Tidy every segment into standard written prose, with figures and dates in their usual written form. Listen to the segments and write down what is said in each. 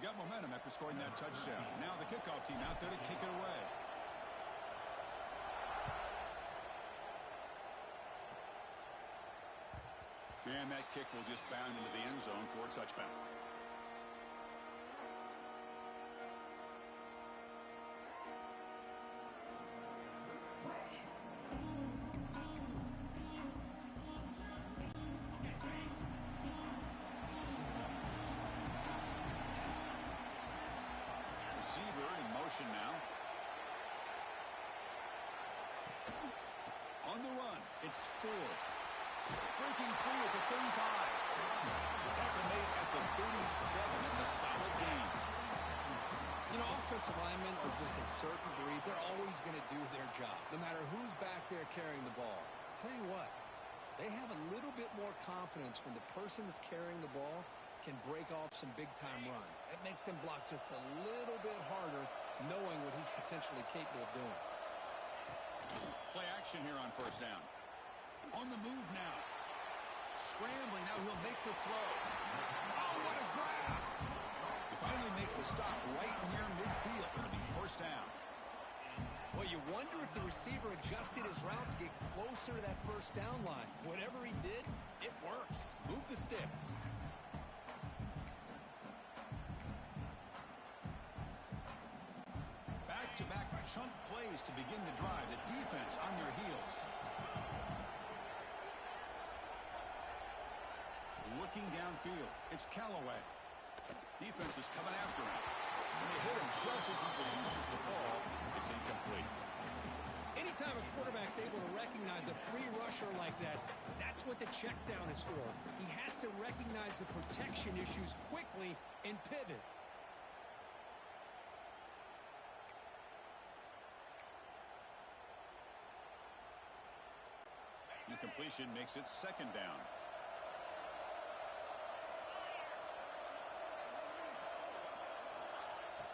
Got momentum after scoring that touchdown. Now the kickoff team out there to kick it away. And that kick will just bound into the end zone for a touchdown. Receiver in motion now. On the run, it's Ford. Breaking free at the 35. Tackle made at the 37. It's a solid gain. You know, offensive linemen are just a certain breed. They're always going to do their job, no matter who's back there carrying the ball. I'll tell you what, they have a little bit more confidence when the person that's carrying the ball can break off some big-time runs. That makes him block just a little bit harder, knowing what he's potentially capable of doing. Play action here on first down. On the move now. Scrambling. Now he'll make the throw. Oh, what a grab. They finally make the stop right near midfield. It'll be first down. Well, you wonder if the receiver adjusted his route to get closer to that first down line. Whatever he did, it works. Move the sticks. Back-to-back chunk plays to begin the drive. The defense on their heels. Looking downfield. It's Callaway. Defense is coming after him. And they hit him just as he releases the ball. It's incomplete. Anytime a quarterback's able to recognize a free rusher like that, that's what the check down is for. He has to recognize the protection issues quickly and pivot. Incompletion makes it second down.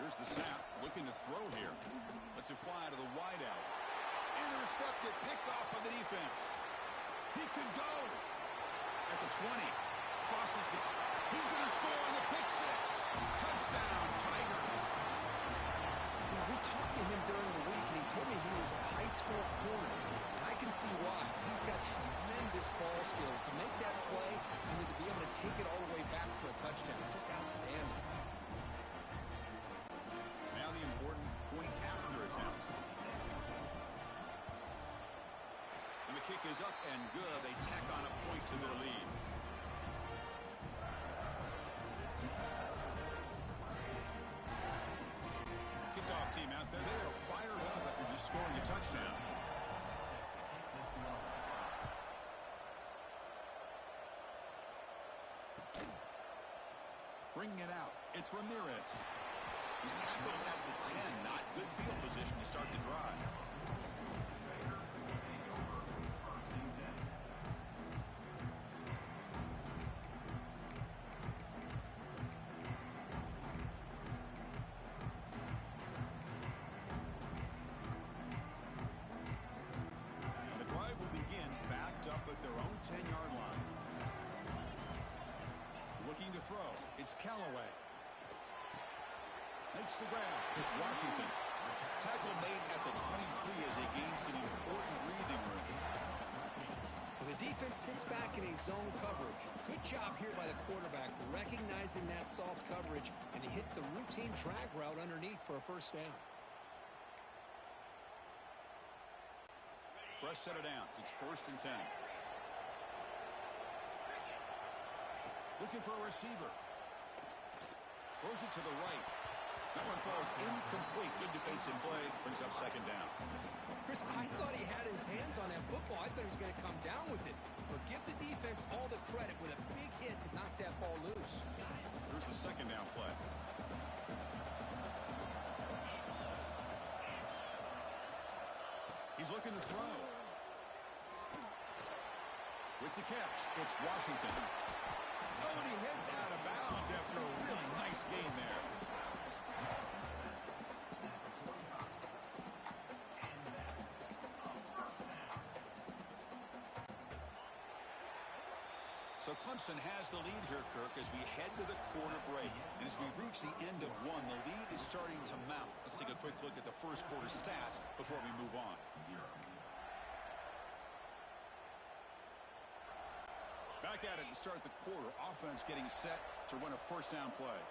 Here's the snap, looking to throw here. Lets it fly to the wideout. Intercepted, picked off by the defense. He could go. At the 20. Crosses the... He's going to score on the pick six. Touchdown, Tigers. Yeah, we talked to him during the week, and he told me he was a high school corner. And I can see why. He's got tremendous ball skills to make that play and then to be able to take it all the way back for a touchdown. Just outstanding. Now the important point after is out. And the kick is up and good. They tack on a point to their lead. Kickoff team out there. They are fired up after just scoring a touchdown. Bringing it out. It's Ramirez. He's tackled at the 10. Not good field position to start the drive. And the drive will begin backed up at their own 10-yard line. Looking to throw. It's Callaway. Makes the grab. It's Washington. Tackle made at the 23 as they gain some important breathing room. Well, the defense sits back in a zone coverage. Good job here by the quarterback recognizing that soft coverage, and he hits the routine drag route underneath for a first down. Fresh set of downs. It's 1st and 10. Looking for a receiver. Throws it to the right. That one falls incomplete. Good defensive play. Brings up second down. Chris, I thought he had his hands on that football. I thought he was going to come down with it. But give the defense all the credit with a big hit to knock that ball loose. Here's the second down play. He's looking to throw. With the catch, it's Washington. Oh, and he heads out of bounds after a really nice game there. So Clemson has the lead here, Kirk, as we head to the quarter break. And as we reached the end of one. The lead is starting to mount. Let's take a quick look at the first quarter stats before we move on. Back at it to start the quarter. Offense getting set to run a first down play.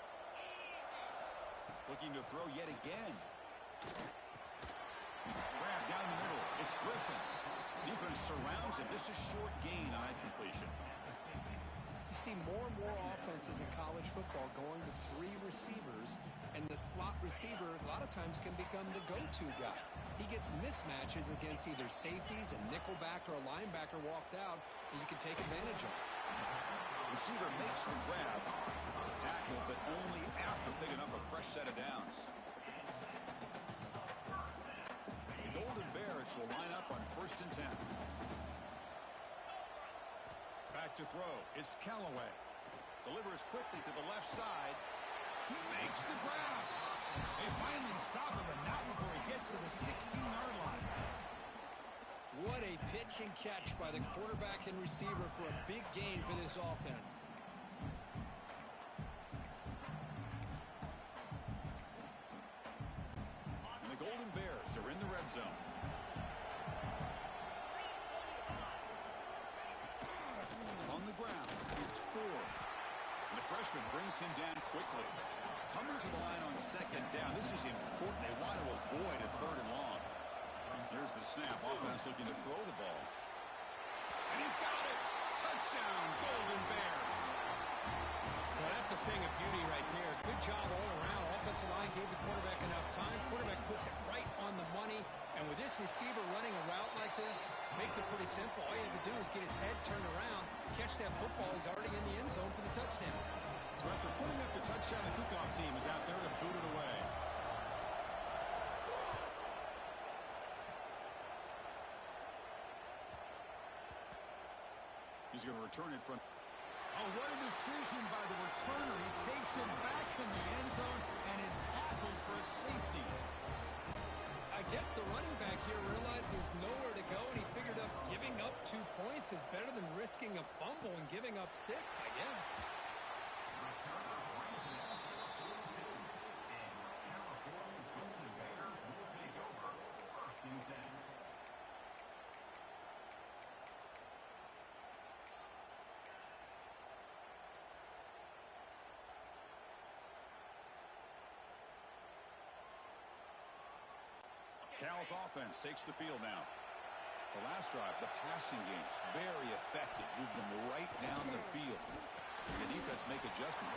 Looking to throw yet again. Grab down the middle. It's Griffin. Defense surrounds him. Just a short gain on that completion. You see more and more offenses in college football going to 3 receivers, and the slot receiver a lot of times can become the go-to guy. He gets mismatches against either safeties, a nickelback, or a linebacker walked out, and you can take advantage of it. Receiver makes the grab. Tackle, but only after picking up a fresh set of downs. The Golden Bears will line up on 1st and 10. Back to throw. It's Callaway. Delivers quickly to the left side. He makes the grab. They finally stop him, but not before he gets to the 16-yard line. What a pitch and catch by the quarterback and receiver for a big gain for this offense. And the Golden Bears are in the red zone. On the ground, it's Ford. And the freshman brings him down quickly. Coming to the line on 2nd down. This is important. They want to avoid a 3rd and long. Here's the snap. Offense looking to throw the ball. And he's got it. Touchdown, Golden Bears. Well, that's a thing of beauty right there. Good job all around. Offensive line gave the quarterback enough time. Quarterback puts it right on the money. And with this receiver running a route like this, makes it pretty simple. All you have to do is get his head turned around, catch that football. He's already in the end zone for the touchdown. So after putting up the touchdown, the kickoff team is out there to boot it away. He's going to return it from... Oh, what a decision by the returner. He takes it back in the end zone and is tackled for a safety. I guess the running back here realized there's nowhere to go, and he figured up giving up 2 points is better than risking a fumble and giving up 6, I guess. Cal's offense takes the field now. The last drive, the passing game, very effective. Moved them right down the field. The defense make adjustments.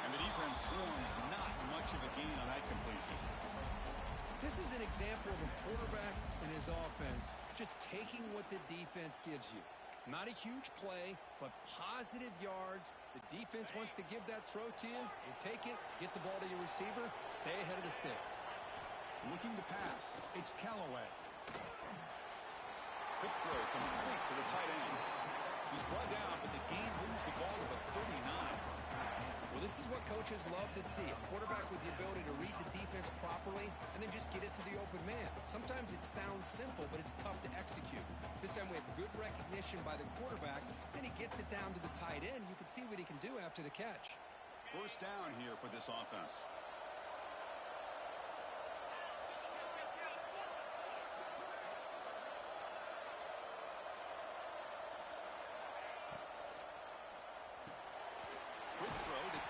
And the defense swarms not much of a gain on that completion. This is an example of a quarterback and his offense just taking what the defense gives you. Not a huge play, but positive yards. The defense wants to give that throw to you. You take it, get the ball to your receiver, stay ahead of the sticks. Looking to pass. It's Callaway. Quick throw complete to the tight end. He's brought down, but the game moves the ball to the 39. Well, this is what coaches love to see. A quarterback with the ability to read the defense properly and then just get it to the open man. Sometimes it sounds simple, but it's tough to execute. This time we have good recognition by the quarterback. Then he gets it down to the tight end. You can see what he can do after the catch. First down here for this offense.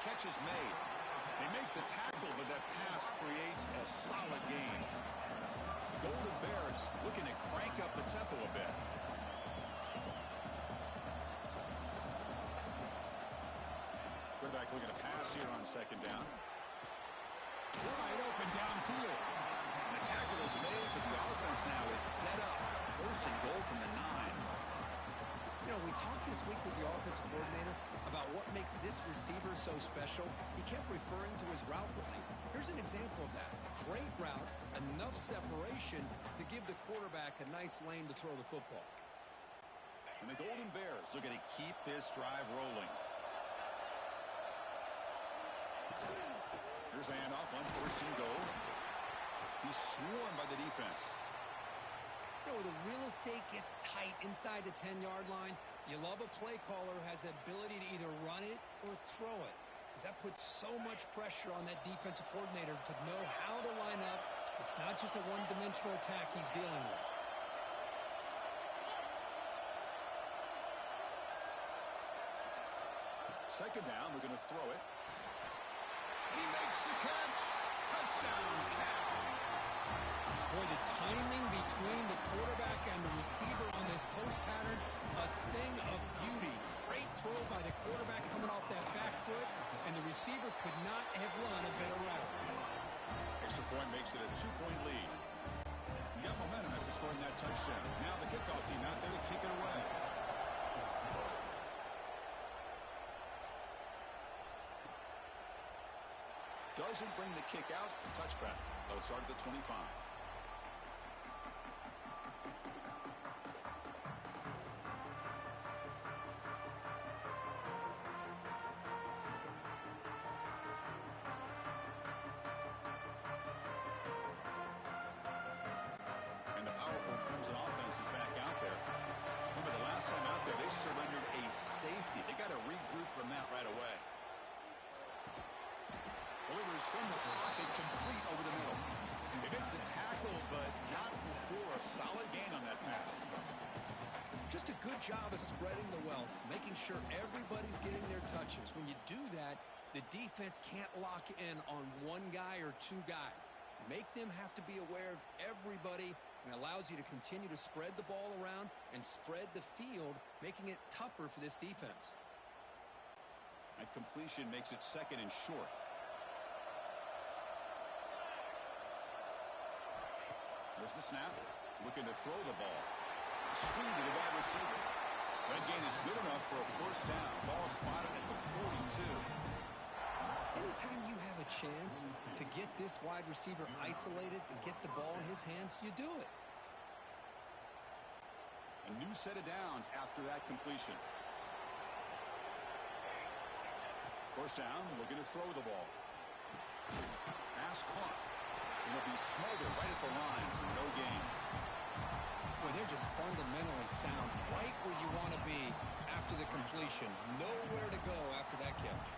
Catch is made. They make the tackle, but that pass creates a solid gain. Golden Bears looking to crank up the tempo a bit. Quarterback looking to pass here on 2nd down. Wide open downfield. And the tackle is made, but the offense now is set up. 1st and goal from the 9. You know, we talked this week with the offensive coordinator about what makes this receiver so special. He kept referring to his route running. Here's an example of that. Great route, enough separation to give the quarterback a nice lane to throw the football. And the Golden Bears are going to keep this drive rolling. Here's the handoff on 1st and goal. He's swarmed by the defense. You know, the real estate gets tight inside the 10-yard line. You love a play caller who has the ability to either run it or throw it. because that puts so much pressure on that defensive coordinator to know how to line up. It's not just a one-dimensional attack he's dealing with. Second down, we're going to throw it. He makes the catch. Touchdown, Ncaa. Boy, the timing between the quarterback and the receiver on this post pattern, a thing of beauty. Great throw by the quarterback coming off that back foot, and the receiver could not have run a better route. Extra point makes it a 2-point lead. You got momentum after scoring that touchdown. Now the kickoff team out there to kick it away. Doesn't bring the kick out. Touchback. They'll start at the 25. And the powerful Crimson offense is back out there. Remember the last time out there, they surrendered a safety. They got to regroup from that right away. Delivers from the pocket, complete over the middle. They make the tackle, but not before a solid gain on that pass. Just a good job of spreading the wealth, making sure everybody's getting their touches. When you do that, the defense can't lock in on one guy or two guys. Make them have to be aware of everybody, and allows you to continue to spread the ball around and spread the field, making it tougher for this defense. That completion makes it second and short. There's the snap. Looking to throw the ball. Screen to the wide receiver. That gain is good enough for a first down. Ball spotted at the 42. Anytime you have a chance to get this wide receiver isolated and get the ball in his hands, you do it. A new set of downs after that completion. First down, looking to throw the ball. Pass caught. It'll be smothered right at the line for no gain. Boy, they're just fundamentally sound, right where you want to be after the completion. Nowhere to go after that catch.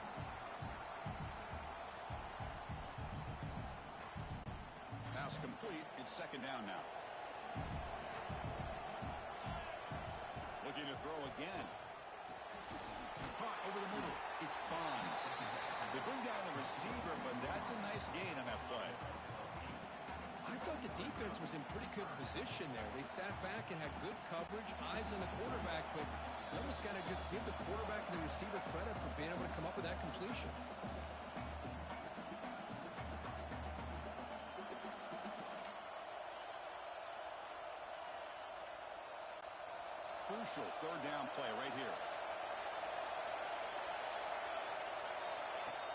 Pass complete. It's second down now. Looking to throw again. Caught over the middle. It's Bond. They bring down the receiver, but that's a nice gain on that play. I thought the defense was in pretty good position there. They sat back and had good coverage, eyes on the quarterback, but you almost got to just give the quarterback and the receiver credit for being able to come up with that completion. Crucial third down play right here.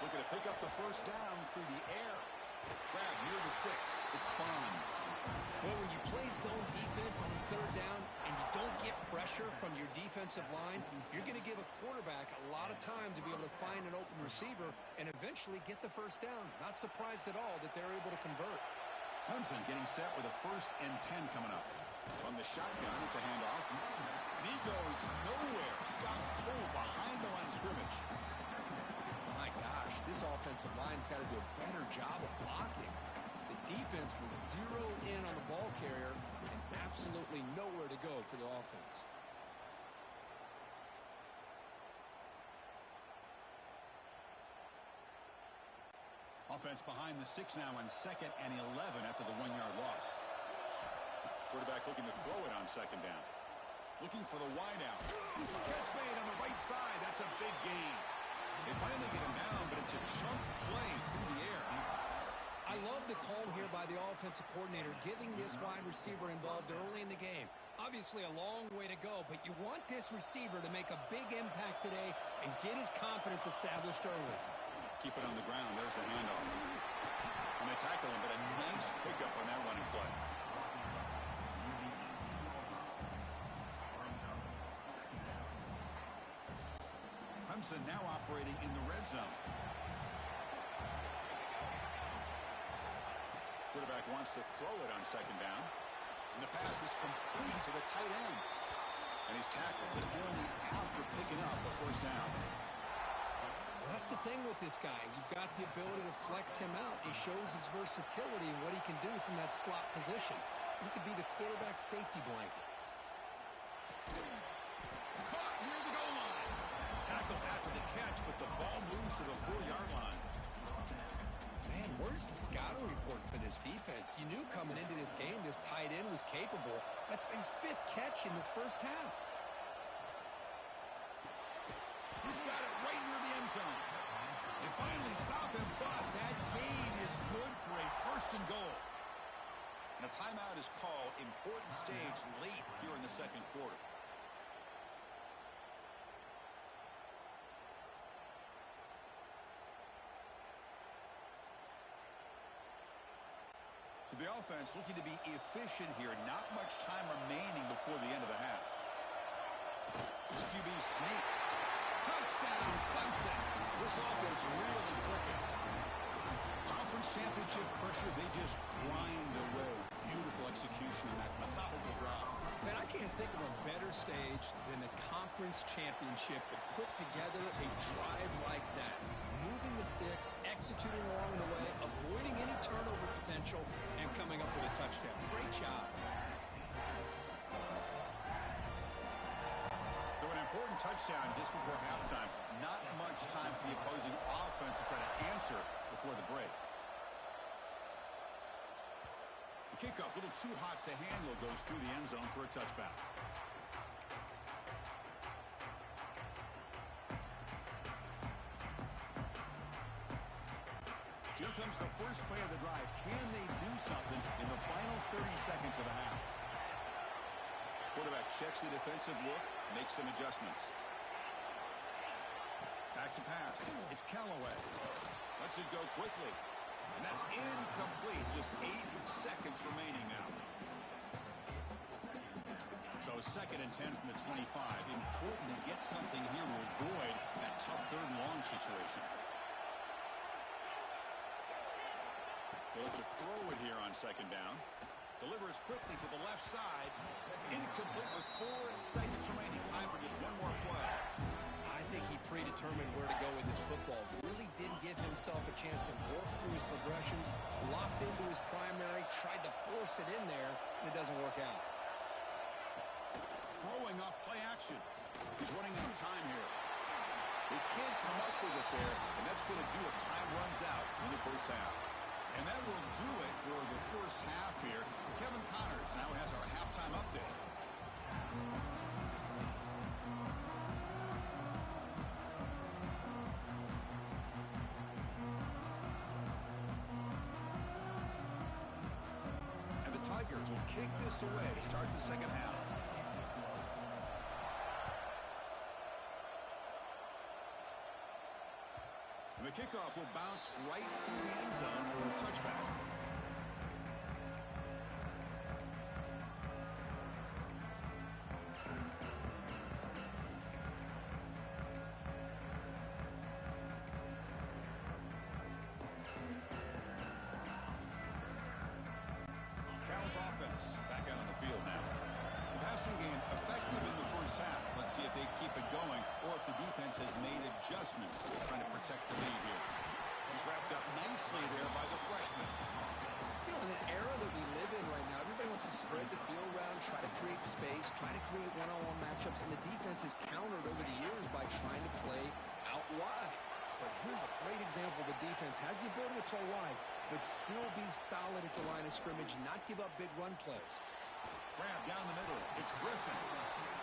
Looking to pick up the first down through the air. Grab near the sticks. It's Bond. Well, when you play zone defense on third down and you don't get pressure from your defensive line, you're going to give a quarterback a lot of time to be able to find an open receiver and eventually get the first down. Not surprised at all that they're able to convert. Clemson getting set with a 1st and 10 coming up. From the shotgun, it's a handoff. And he goes nowhere. Stopped cold behind the line of scrimmage. My gosh, this offensive line's got to do a better job of blocking. The defense was zeroed in on the ball carrier and absolutely nowhere to go for the offense. Offense behind the 6 now on 2nd and 11 after the 1-yard loss. Quarterback looking to throw it on 2nd down. Looking for the wide out. Catch made on the right side. That's a big gain. They finally get him down, but it's a chunk play through the air. I love the call here by the offensive coordinator, getting this wide receiver involved early in the game. Obviously a long way to go, but you want this receiver to make a big impact today and get his confidence established early. Keep it on the ground. There's the handoff. And they tackle him, but a nice pickup on that running play. Clemson now operating in the red zone. Quarterback wants to throw it on 2nd down. And the pass is complete to the tight end. And he's tackled, but only after picking up the first down. That's the thing with this guy. You've got the ability to flex him out. He shows his versatility and what he can do from that slot position. He could be the quarterback safety blanket. Caught near the goal line. Tackled after the catch, but the ball moves to the 4-yard line. Man, where's the scouting report for this defense? You knew coming into this game this tight end was capable. That's his 5th catch in this first half. He's got it right near the end zone. They finally stop him, but that gain is good for a 1st and goal. And a timeout is called. Important stage late here in the second quarter. So the offense looking to be efficient here. Not much time remaining before the end of the half. QB sneak. Touchdown, Clemson. This offense really clicking. Conference championship pressure, they just grind away. Beautiful execution in that methodical drive. Man, I can't think of a better stage than the conference championship to put together a drive like that. Moving the sticks, executing along the way, avoiding any turnover potential, and coming up with a touchdown. Great job. So an important touchdown just before halftime. Not much time for the opposing offense to try to answer before the break. The kickoff, a little too hot to handle, goes through the end zone for a touchback. Here comes the first play of the drive. Can they do something in the final 30 seconds of the half? Quarterback checks the defensive look, makes some adjustments. Back to pass. It's Callaway. Lets it go quickly. And that's incomplete. Just 8 seconds remaining now. So 2nd and 10 from the 25. Important to get something here to avoid that tough 3rd and long situation. They look to throw it here on 2nd down. Delivers quickly to the left side. Incomplete with 4 seconds remaining. Time for just one more play. I think he predetermined where to go with his football. Really didn't give himself a chance to work through his progressions. Locked into his primary. Tried to force it in there, and it doesn't work out. Throwing up play action. He's running out of time here. They can't come up with it there, and that's going to do it. Time runs out in the first half. And that will do it for the first half here. Kevin Connors now has our halftime update. And the Tigers will kick this away to start the second half. And the kickoff will bounce right through the end zone for a touchback. Cal's offense back out on the field now. The passing game effective in the first half. Let's see if they keep it going or if the defense has made adjustments trying to protect the lead here. He's wrapped up nicely there by the freshman. You know, in the era that we live in right now, everybody wants to spread the field around, try to create space, try to create one-on-one matchups, and the defense has countered over the years by trying to play out wide. But here's a great example. The defense has the ability to play wide, but still be solid at the line of scrimmage, not give up big run plays. Grab down the middle. It's Griffin.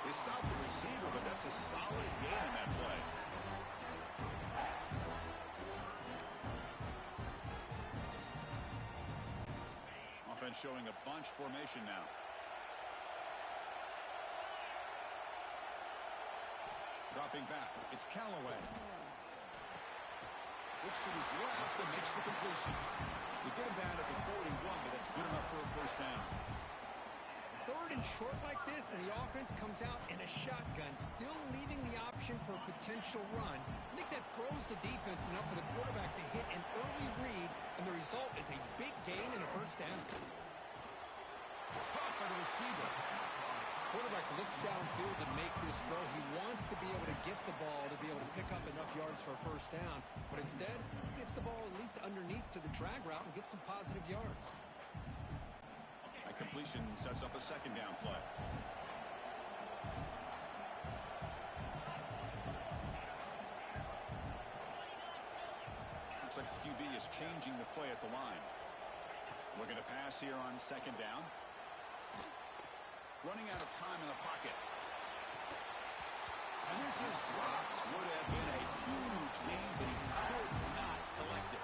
They stop the receiver, but that's a solid gain in that play. Offense showing a bunch formation now. Dropping back. It's Callaway. Looks to his left and makes the completion. They get him down at the 41, but that's good enough for a first down. 3rd and short like this, and the offense comes out in a shotgun, still leaving the option for a potential run. I think that throws the defense enough for the quarterback to hit an early read, and the result is a big gain and a first down. Caught by the receiver. Quarterback looks downfield to make this throw. He wants to be able to get the ball to be able to pick up enough yards for a first down. But instead, he gets the ball at least underneath to the drag route and gets some positive yards. A completion sets up a second down play. Looks like the QB is changing the play at the line. Looking to pass here on second down. Running out of time in the pocket. And this is dropped. Would have been a huge gain, but he could not collect it.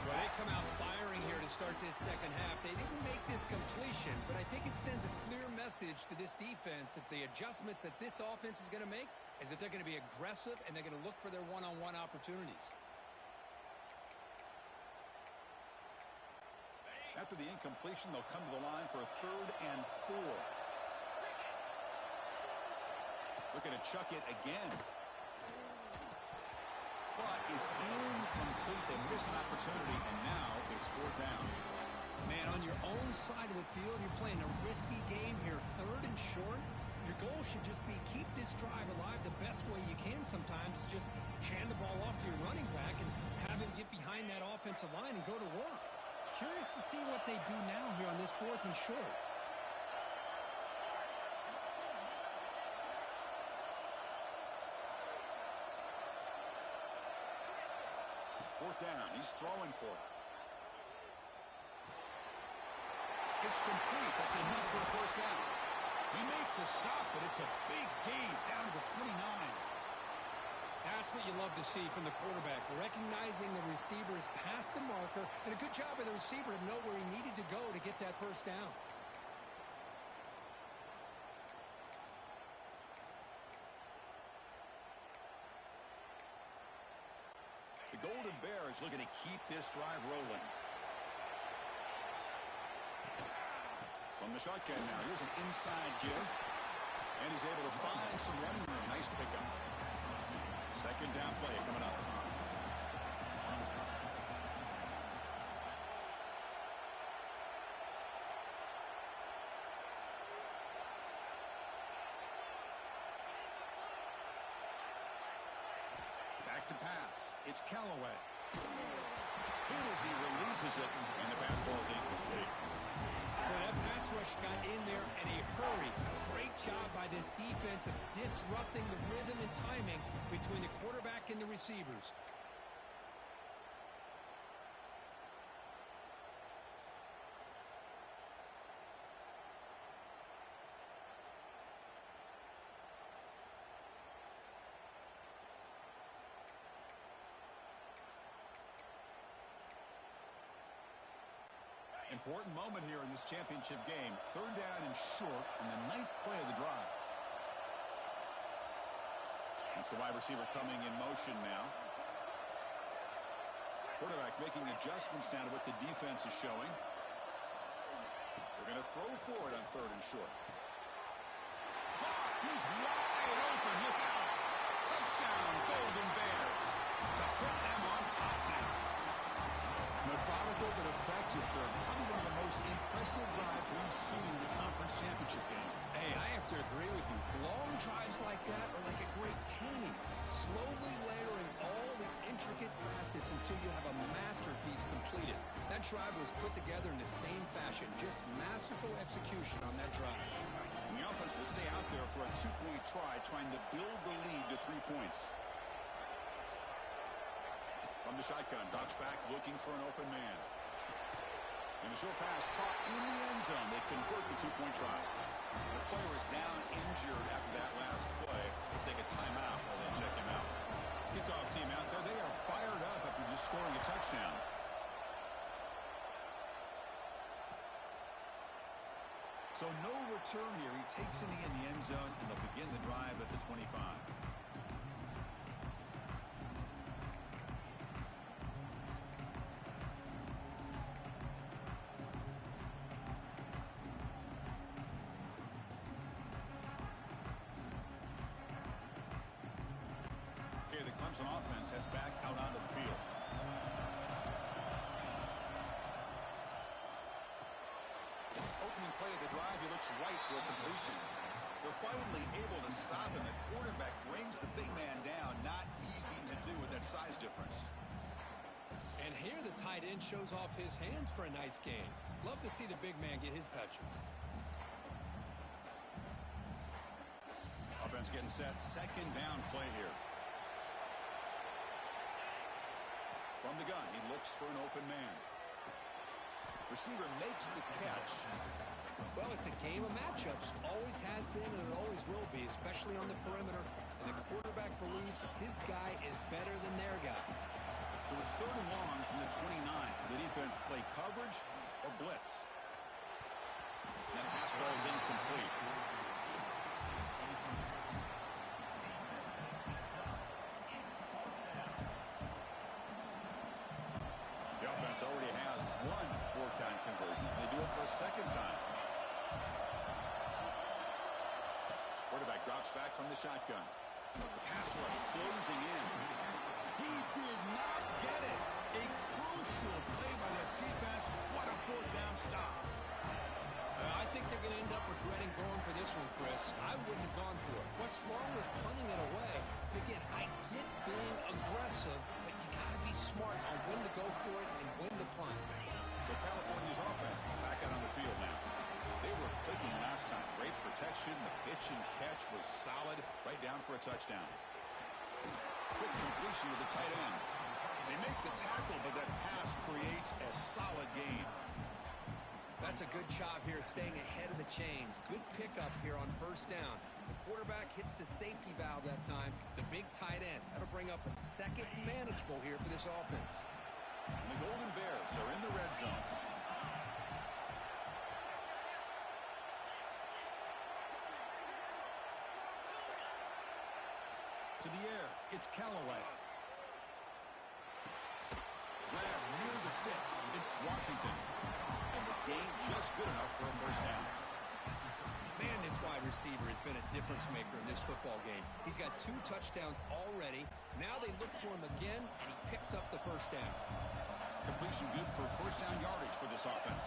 Well, they come out firing here to start this second half. They didn't make this completion, but I think it sends a clear message to this defense that the adjustments that this offense is going to make is that they're going to be aggressive and they're going to look for their one-on-one opportunities. After the incompletion, they'll come to the line for a 3rd and 4. Looking to chuck it again. But it's incomplete. They miss an opportunity, and now it's 4th down. Man, on your own side of the field, you're playing a risky game here. 3rd and short. Your goal should just be keep this drive alive the best way you can sometimes. Just hand the ball off to your running back and have him get behind that offensive line and go to work. Curious to see what they do now here on this 4th and short. Fourth down. He's throwing for it. It's complete. That's enough for a first down. He makes the stop, but it's a big gain down to the 29. That's what you love to see from the quarterback, recognizing the receivers past the marker, and a good job by the receiver to know where he needed to go to get that first down. The Golden Bears looking to keep this drive rolling. From the shotgun now, here's an inside give, and he's able to find some running room. Nice pickup. Second down play coming up. Back to pass. It's Callaway. Hit as he releases it, and the pass ball is incomplete. Well, that pass rush got in there in a hurry. Great job by this defense of disrupting the rhythm and timing between the quarterback and the receivers. Important moment here in this championship game. 3rd down and short in the 9th play of the drive. It's the wide receiver coming in motion now. Quarterback making adjustments now to what the defense is showing. They're going to throw for it on 3rd and short. He's wide open. Look out. Touchdown, Golden Bears. To put them on top now. Methodical but effective for probably one of the most impressive drives we've seen in the conference championship game. Hey, I have to agree with you. Long drives like that are like a great painting. Slowly layering all the intricate facets until you have a masterpiece completed. That drive was put together in the same fashion. Just masterful execution on that drive. And the offense will stay out there for a 2-point try, trying to build the lead to 3 points. From the shotgun, Docs back looking for an open man. And the short pass caught in the end zone. They convert the 2-point try. The player is down injured after that last play. Let's take a timeout while they check him out. Kickoff team out there. They are fired up after just scoring a touchdown. So no return here. He takes it in the end zone, and they'll begin the drive at the 25. Clemson offense heads back out onto the field. Opening play of the drive, he looks right for a completion. They're finally able to stop him. The quarterback brings the big man down. Not easy to do with that size difference. And here the tight end shows off his hands for a nice game. Love to see the big man get his touches. Offense getting set. Second down play here. From the gun, he looks for an open man. Receiver makes the catch. Well, it's a game of matchups. Always has been and it always will be, especially on the perimeter. And the quarterback believes his guy is better than their guy. So it's 3rd and long from the 29. The defense play coverage or blitz. That pass falls incomplete. The offense already has one 4-down conversion. They do it for a second time. Quarterback drops back from the shotgun. The pass rush closing in. He did not get it. A crucial play by this defense. What a 4th-down stop. I think they're going to end up regretting going for this one, Chris. I wouldn't have gone for it. What's wrong with punting it away? Again, I get being aggressive, but you got to be smart on when to go for it and when to punt. So California's offense back out on the field now. They were clicking last time. Great protection. The pitch and catch was solid. Right down for a touchdown. Quick completion to the tight end. They make the tackle, but that pass creates a solid gain. That's a good job here, staying ahead of the chains. Good pickup here on 1st down. The quarterback hits the safety valve that time. The big tight end. That'll bring up a second manageable here for this offense. And the Golden Bears are in the red zone. To the air, it's Callaway. Grab near the sticks. It's Washington. And the gain just good enough for a 1st down. Man, this wide receiver has been a difference maker in this football game. He's got 2 touchdowns already. Now they look to him again, and he picks up the 1st down. Completion good for 1st down yardage for this offense.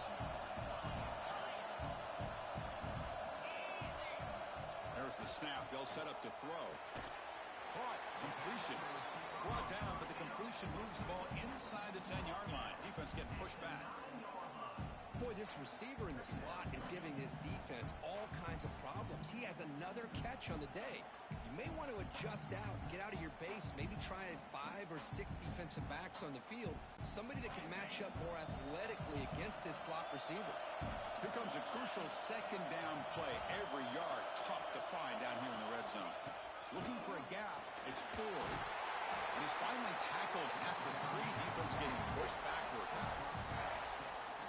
There's the snap. They'll set up to throw. Caught. Completion. Brought down, but the completion moves the ball inside the 10-yard line. Defense getting pushed back. Boy, this receiver in the slot is giving this defense all kinds of problems. He has another catch on the day. You may want to adjust out, get out of your base, maybe try 5 or 6 defensive backs on the field, somebody that can match up more athletically against this slot receiver. Here comes a crucial 2nd down play. Every yard tough to find down here in the red zone. Looking for a gap. It's Ford. And he's finally tackled at the 3. Defense getting pushed backwards.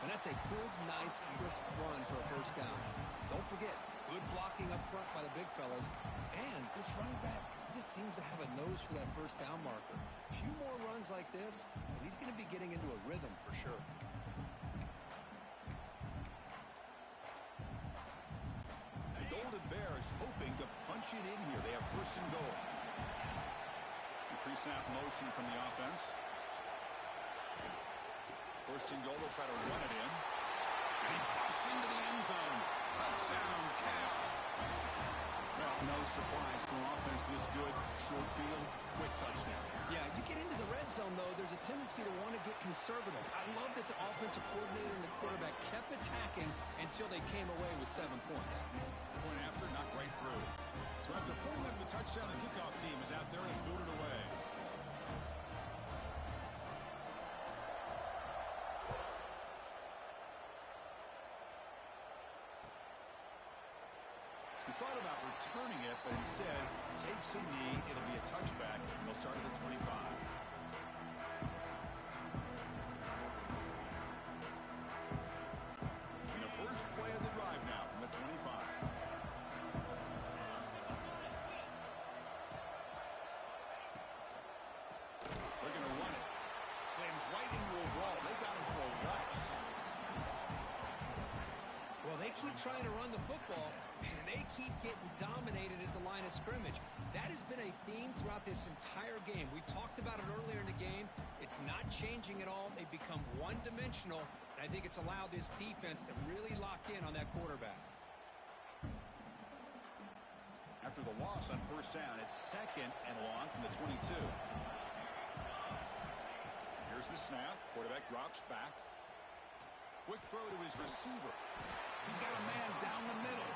And that's a big, nice, crisp run for a 1st down. Don't forget, good blocking up front by the big fellas. And this running back, he just seems to have a nose for that 1st down marker. A few more runs like this, and he's going to be getting into a rhythm for sure. The Golden Bears hoping to punch it in here. They have 1st and goal. Pre-snap motion from the offense. 1st and goal, they'll try to run it in. And he busts into the end zone. Touchdown, Cal. Well, no surprise from offense this good. Short field, quick touchdown. Yeah, you get into the red zone, though, there's a tendency to want to get conservative. I love that the offensive coordinator and the quarterback kept attacking until they came away with 7 points. Point after, not right through. So after pulling up the touchdown, the kickoff team is out there and booted away. He thought about returning it, but instead takes a knee. It'll be a touchback, and they'll start at the 25. And the first play of the drive now from the 25. They're going to run it. Slams right into a wall. They got him for a loss. Well, they keep trying to run the football, and they keep getting dominated at the line of scrimmage. That has been a theme throughout this entire game. We've talked about it earlier in the game. It's not changing at all. They've become one-dimensional, and I think it's allowed this defense to really lock in on that quarterback. after the loss on first down. It's 2nd and long from the 22. Here's the snap. Quarterback drops back. Quick throw to his receiver. He's got a man down the middle.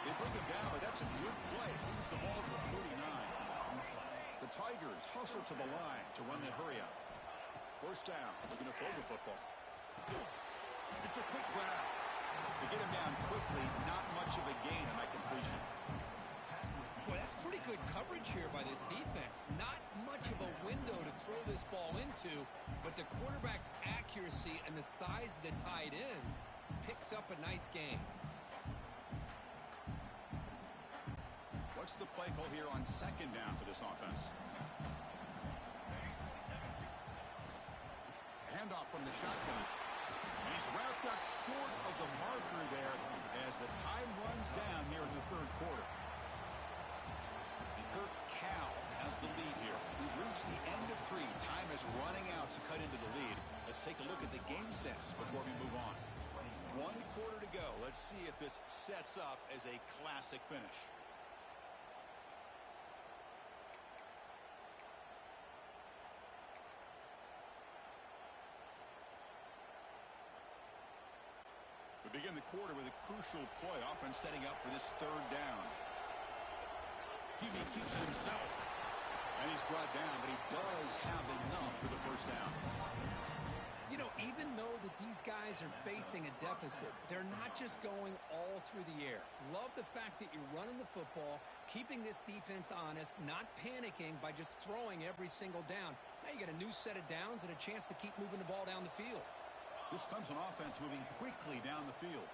They bring him down, but that's a good play. Moves the ball to the 39. The Tigers hustle to the line to run the hurry up. First down. Looking to throw the football. It's a quick grab. They get him down quickly. Not much of a gain on that completion. Boy, that's pretty good coverage here by this defense. Not much of a window to throw this ball into, but the quarterback's accuracy and the size of the tight end picks up a nice gain. What's the play call here on 2nd down for this offense? Handoff from the shotgun. And he's wrapped up short of the marker there as the time runs down here in the 3rd quarter. Ncaa has the lead here. We've reached the end of 3. Time is running out to cut into the lead. Let's take a look at the game sets before we move on. 1 quarter to go. Let's see if this sets up as a classic finish. We begin the quarter with a crucial play. Offense setting up for this 3rd down. He keeps it himself. And he's brought down, but he does have enough for the first down. You know, even though that these guys are facing a deficit, they're not just going all through the air. Love the fact that you're running the football, keeping this defense honest, not panicking by just throwing every single down. Now you got a new set of downs and a chance to keep moving the ball down the field. This comes on offense moving quickly down the field.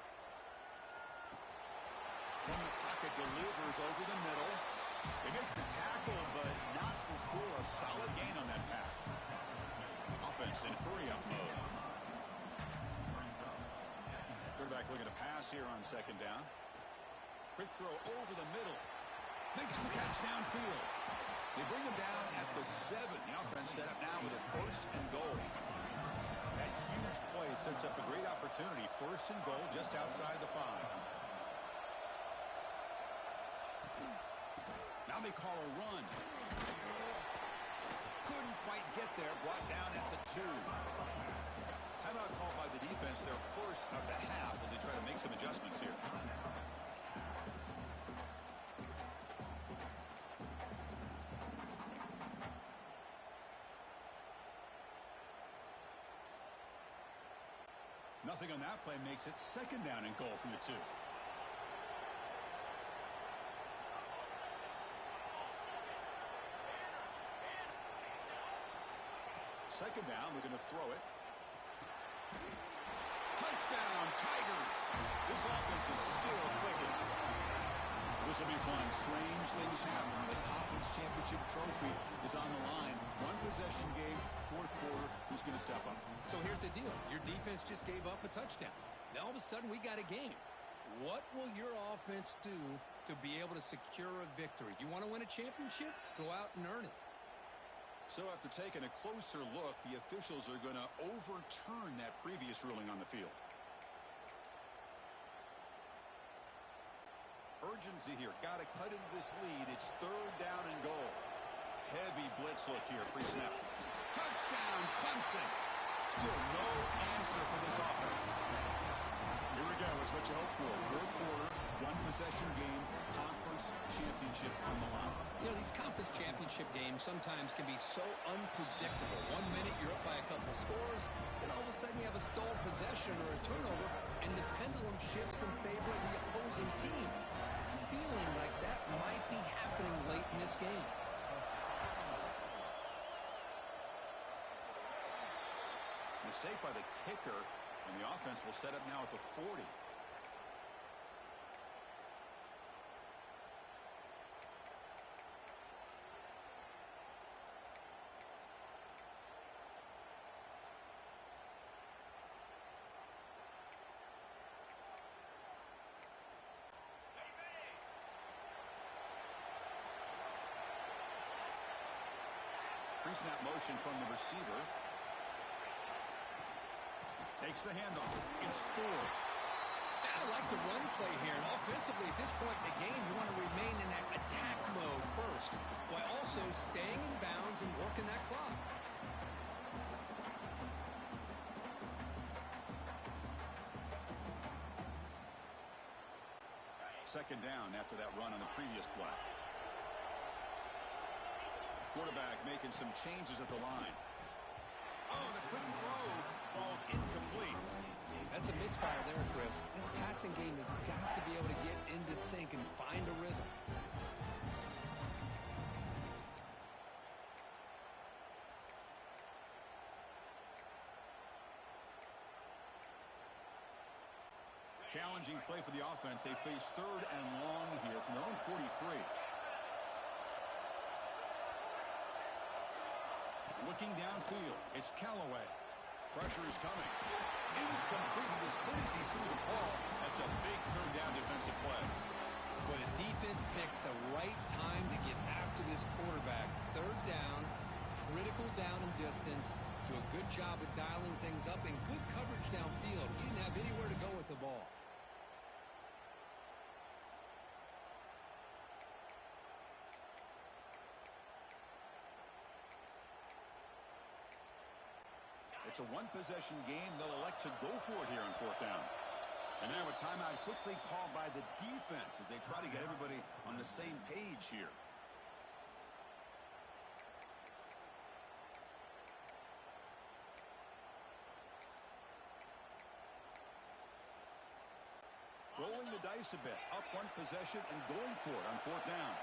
From the pocket, delivers over the middle. They make the tackle, but not before a solid gain on that pass. Offense in hurry-up mode. Quarterback looking to pass here on 2nd down. Quick throw over the middle. Makes the catch downfield. They bring him down at the 7. The offense set up now with a 1st and goal. That huge play sets up a great opportunity. 1st and goal just outside the 5. Now they call a run. Couldn't quite get there. Brought down at the 2. Timeout called by the defense, their 1st of the half, as they try to make some adjustments here. Nothing on that play makes it 2nd down and goal from the 2. Second down, we're going to throw it. Touchdown, Tigers! This offense is still clicking. This will be fun. Strange things happen. The conference championship trophy is on the line. 1 possession game, 4th quarter. Who's going to step up? So here's the deal. Your defense just gave up a touchdown. Now all of a sudden we got a game. What will your offense do to be able to secure a victory? You want to win a championship? Go out and earn it. So after taking a closer look, the officials are going to overturn that previous ruling on the field. Urgency here. Got to cut into this lead. It's 3rd down and goal. Heavy blitz look here. Pre-snap. Touchdown, Clemson. Still no answer for this offense. Here we go. It's what you hope for. 4th quarter, 1 possession game, conference championship on the line. You know, these conference championship games sometimes can be so unpredictable. 1 minute you're up by a couple scores, then all of a sudden you have a stalled possession or a turnover, and the pendulum shifts in favor of the opposing team. It's feeling like that might be happening late in this game. Mistake by the kicker, and the offense will set up now at the 40. Pre-snap motion from the receiver. Takes the handoff. It's 4. Yeah, I like the run play here. And offensively, at this point in the game, you want to remain in that attack mode first, while also staying in bounds and working that clock. Second down after that run on the previous play. Quarterback making some changes at the line. Oh, the quick throw falls incomplete. That's a misfire there, Chris. This passing game has got to be able to get into sync and find a rhythm. Challenging play for the offense. They face third and long here from their own 43. Looking downfield, it's Callaway. Pressure is coming. Incomplete. As good as he threw the ball, that's a big third down defensive play. But the defense picks the right time to get after this quarterback. Third down, critical down and distance. Do a good job of dialing things up and good coverage downfield. He didn't have anywhere to go with the ball. It's a one-possession game. They'll elect to go for it here on fourth down. And now a timeout quickly called by the defense as they try to get everybody on the same page here. Rolling the dice a bit, up one possession and going for it on fourth down.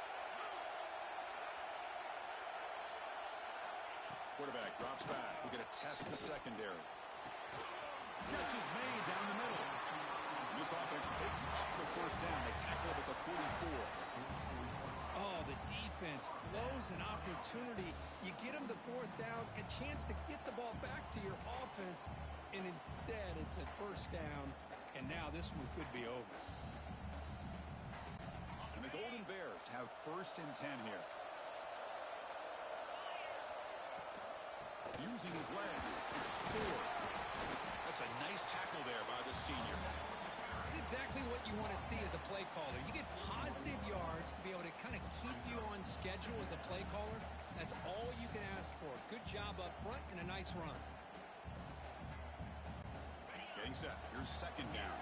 Quarterback drops back. We're going to test the secondary. Catch is made down the middle. And this offense picks up the first down. They tackle it at the 44. Oh, the defense blows an opportunity. You get them to fourth down, a chance to get the ball back to your offense, and instead it's a first down, and now this one could be over. And the Golden Bears have first and 10 here. Using his legs, it's Ford. That's a nice tackle there by the senior. It's exactly what you want to see as a play caller. You get positive yards to be able to kind of keep you on schedule as a play caller. That's all you can ask for. Good job up front and a nice run. Getting set. Here's second down.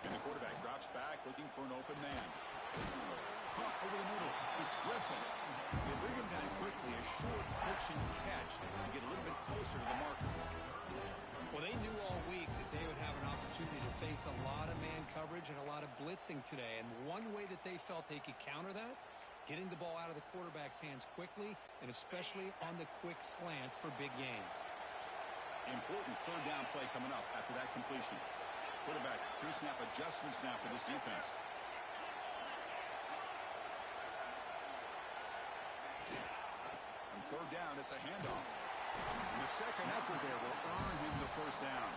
And the quarterback drops back looking for an open man. Caught over the middle. It's Griffin. They bring him down quickly. A short pitch and catch to get a little bit closer to the marker. Well, they knew all week that they would have an opportunity to face a lot of man coverage and a lot of blitzing today. And one way that they felt they could counter that, getting the ball out of the quarterback's hands quickly, and especially on the quick slants for big gains. Important third down play coming up after that completion. Quarterback pre-snap adjustments now for this defense. On third down, it's a handoff. And the second effort there will earn him the first down.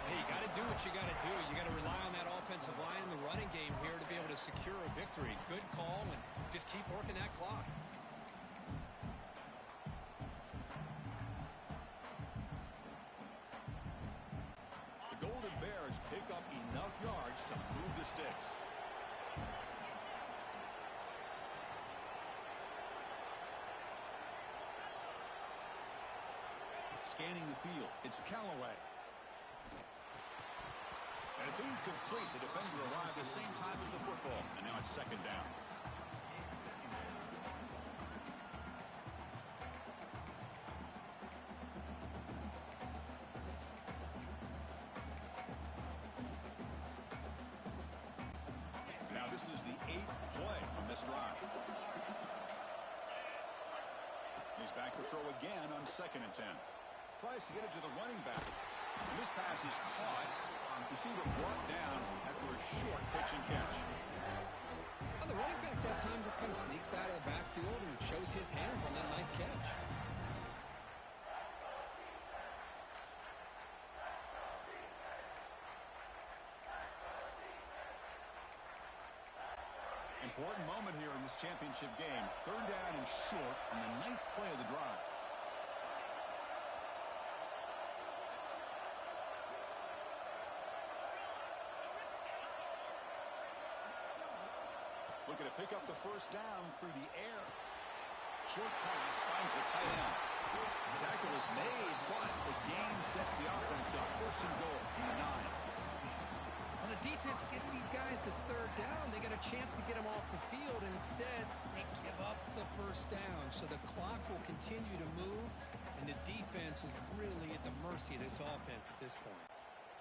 Hey, you got to do what you got to do. You got to rely on that offensive line in the running game here to be able to secure a victory. Good call, and just keep working that clock. The Golden Bears pick up enough yards to move the sticks. Scanning the field, it's Callaway. And it's incomplete. The defender arrived at the same time as the football. And now it's second down. Now this is the 8th play on this drive. He's back to throw again on second and 10. Tries to get it to the running back. And this pass is caught. Receiver brought down after a short pitch and catch. Well, the running back that time just kind of sneaks out of the backfield and shows his hands on that nice catch. Important moment here in this championship game. Third down and short on the 9th play of the drive. looking to pick up the first down through the air. Short pass finds the tight end. The tackle is made, but the gain sets the offense up. First and goal from the 9. Well, the defense gets these guys to third down. They get a chance to get them off the field, and instead they give up the first down. So the clock will continue to move, and the defense is really at the mercy of this offense at this point.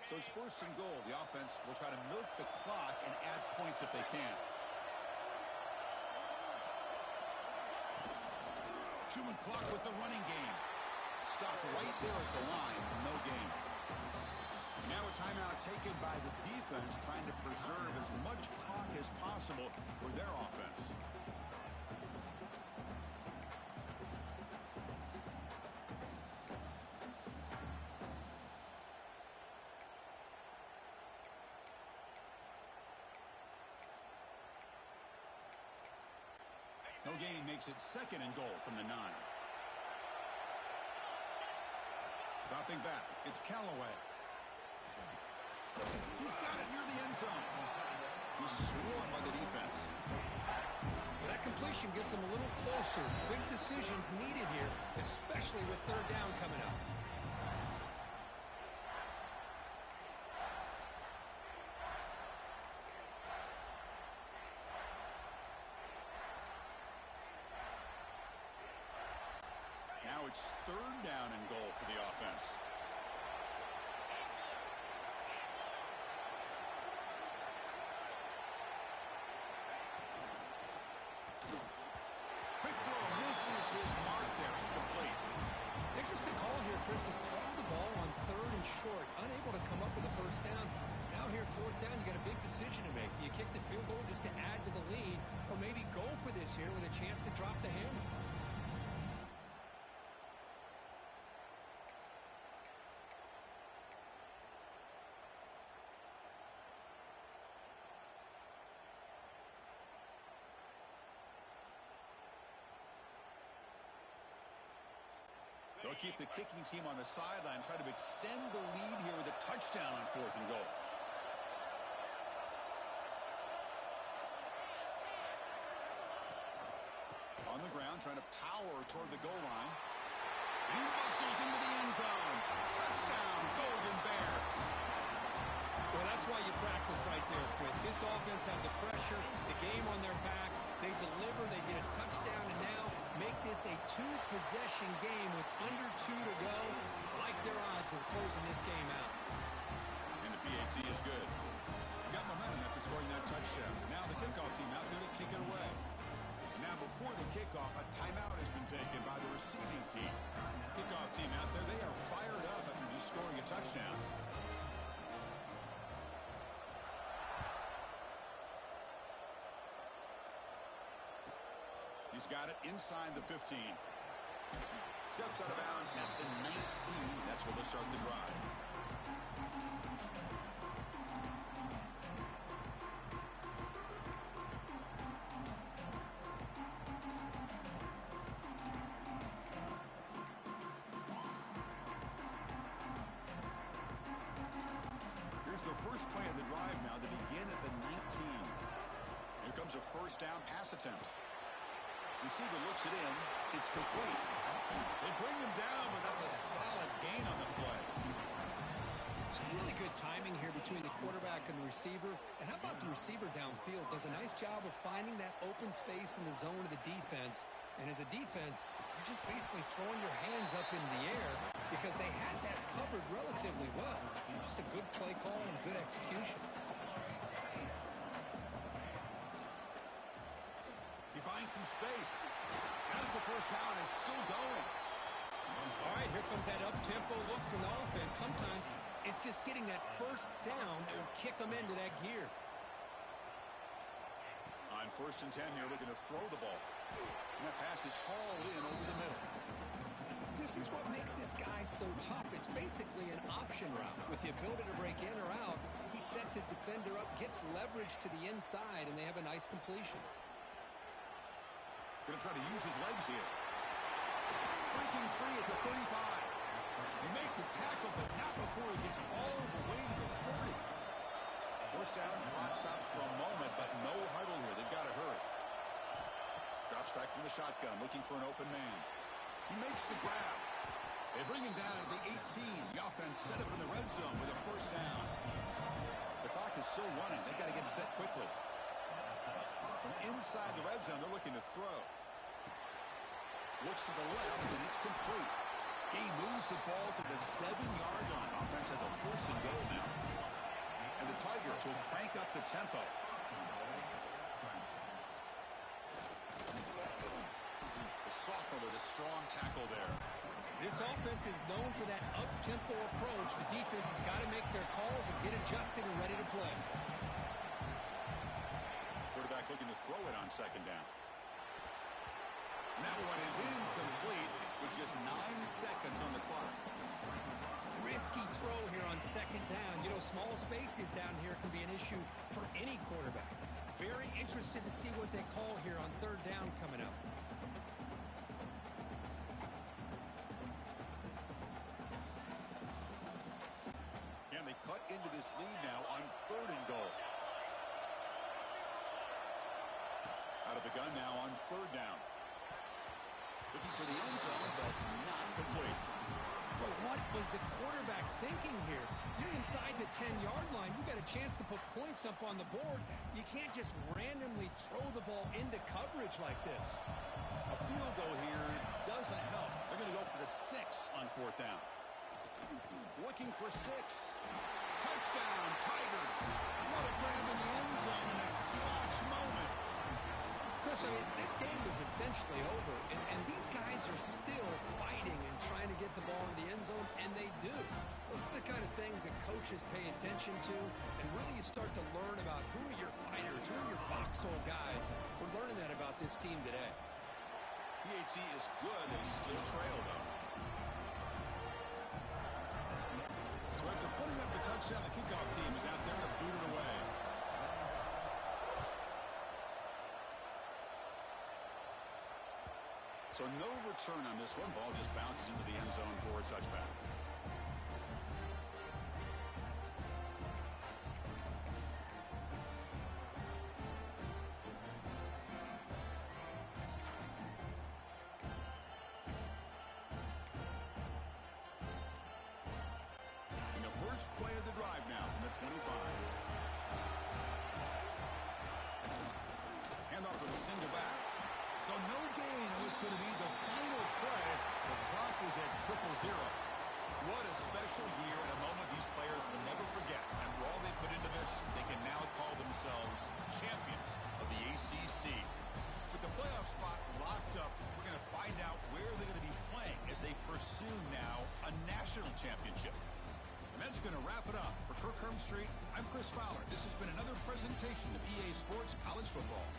So it's first and goal. The offense will try to milk the clock and add points if they can. Chewing clock with the running game. Stop right there at the line. No gain. Now a timeout taken by the defense, trying to preserve as much clock as possible for their offense. No gain makes it second and goal from the 9. Dropping back, it's Callaway. He's got it near the end zone. He's swarmed by the defense. Well, that completion gets him a little closer. Big decisions needed here, especially with third down coming up. Now it's third down and goal for the offense. Quick throw misses his mark there. Incomplete. Interesting call here, Chris, to throw the ball on third and short. Unable to come up with a first down. Now here, fourth down, you got a big decision to make. Do you kick the field goal just to add to the lead, or maybe go for this here with a chance to drop the handle? They'll keep the kicking team on the sideline, try to extend the lead here with a touchdown on fourth and goal. On the ground, trying to power toward the goal line. He muscles into the end zone. Touchdown, Golden Bears. Well, that's why you practice right there, Chris. This offense had the pressure, the game on their back. They deliver, they get a touchdown, and now make this a two-possession game with under 2 to go. Like their odds of closing this game out. And the PAT is good. Got momentum after scoring that touchdown. Now the kickoff team out there to kick it away. And now before the kickoff, a timeout has been taken by the receiving team. Kickoff team out there, they are fired up after just scoring a touchdown. He's got it inside the 15. Steps out of bounds at the 19. That's where they'll start the drive. Here's the first play of the drive now to begin at the 19. Here comes a first down pass attempt. Receiver looks it in. It's complete. They bring him down, but that's a solid gain on the play. It's really good timing here between the quarterback and the receiver. And how about the receiver downfield? Does a nice job of finding that open space in the zone of the defense. And as a defense, you're just basically throwing your hands up in the air because they had that covered relatively well. Just a good play call and good execution. Finds some space. As the first down is still going. All right, here comes that up-tempo look from the offense. Sometimes it's just getting that first down that will kick them into that gear. On first and 10 here, looking to throw the ball. And that pass is hauled in over the middle. This is what makes this guy so tough. It's basically an option route. With the ability to break in or out, he sets his defender up, gets leverage to the inside, and they have a nice completion. Going to try to use his legs here. Breaking free at the 35. They make the tackle, but not before he gets all the way to the 40. First down, clock stops for a moment, but no huddle here. They've got to hurry. quarterback from the shotgun, looking for an open man. He makes the grab. They bring him down at the 18. The offense set up in the red zone with a first down. The clock is still running. They got to get set quickly. From inside the red zone, they're looking to throw. Looks to the left, and it's complete. He moves the ball to the 7-yard line. Offense has a first and goal now. And the Tigers will crank up the tempo. The sophomore with a strong tackle there. This offense is known for that up-tempo approach. The defense has got to make their calls and get adjusted and ready to play. Quarterback looking to throw it on second down. And that one is incomplete with just 9 seconds on the clock. Risky throw here on second down. You know, small spaces down here can be an issue for any quarterback. Very interested to see what they call here on third down coming up. And they cut into this lead now on third and goal. Out of the gun now on third down. Looking for the end zone, but not complete. But what was the quarterback thinking here? You're inside the 10-yard line. You got a chance to put points up on the board. You can't just randomly throw the ball into coverage like this. A field goal here doesn't help. They're going to go for the 6 on fourth down. Looking for 6. Touchdown, Tigers. What a grab in the end zone in a clutch moment. Chris, I mean, this game is essentially over, and these guys are still fighting and trying to get the ball in the end zone, and they do. Those are the kind of things that coaches pay attention to, and really you start to learn about who are your fighters, who are your foxhole guys. We're learning that about this team today. PHC is good. They still trail, though. So after putting up the touchdown, the kickoff team is out there to boot it away. So no return on this one. Ball just bounces into the end zone for a touchback. In the first play of the drive now from the 25. Handoff to the single back. So no gain, and it's going to be the final play. The clock is at 0-0. What a special year and a moment these players will never forget. After all they put into this, they can now call themselves champions of the ACC. With the playoff spot locked up, we're going to find out where they're going to be playing as they pursue now a national championship. And that's going to wrap it up. For Kirk Hermstreet, I'm Chris Fowler. This has been another presentation of EA Sports College Football.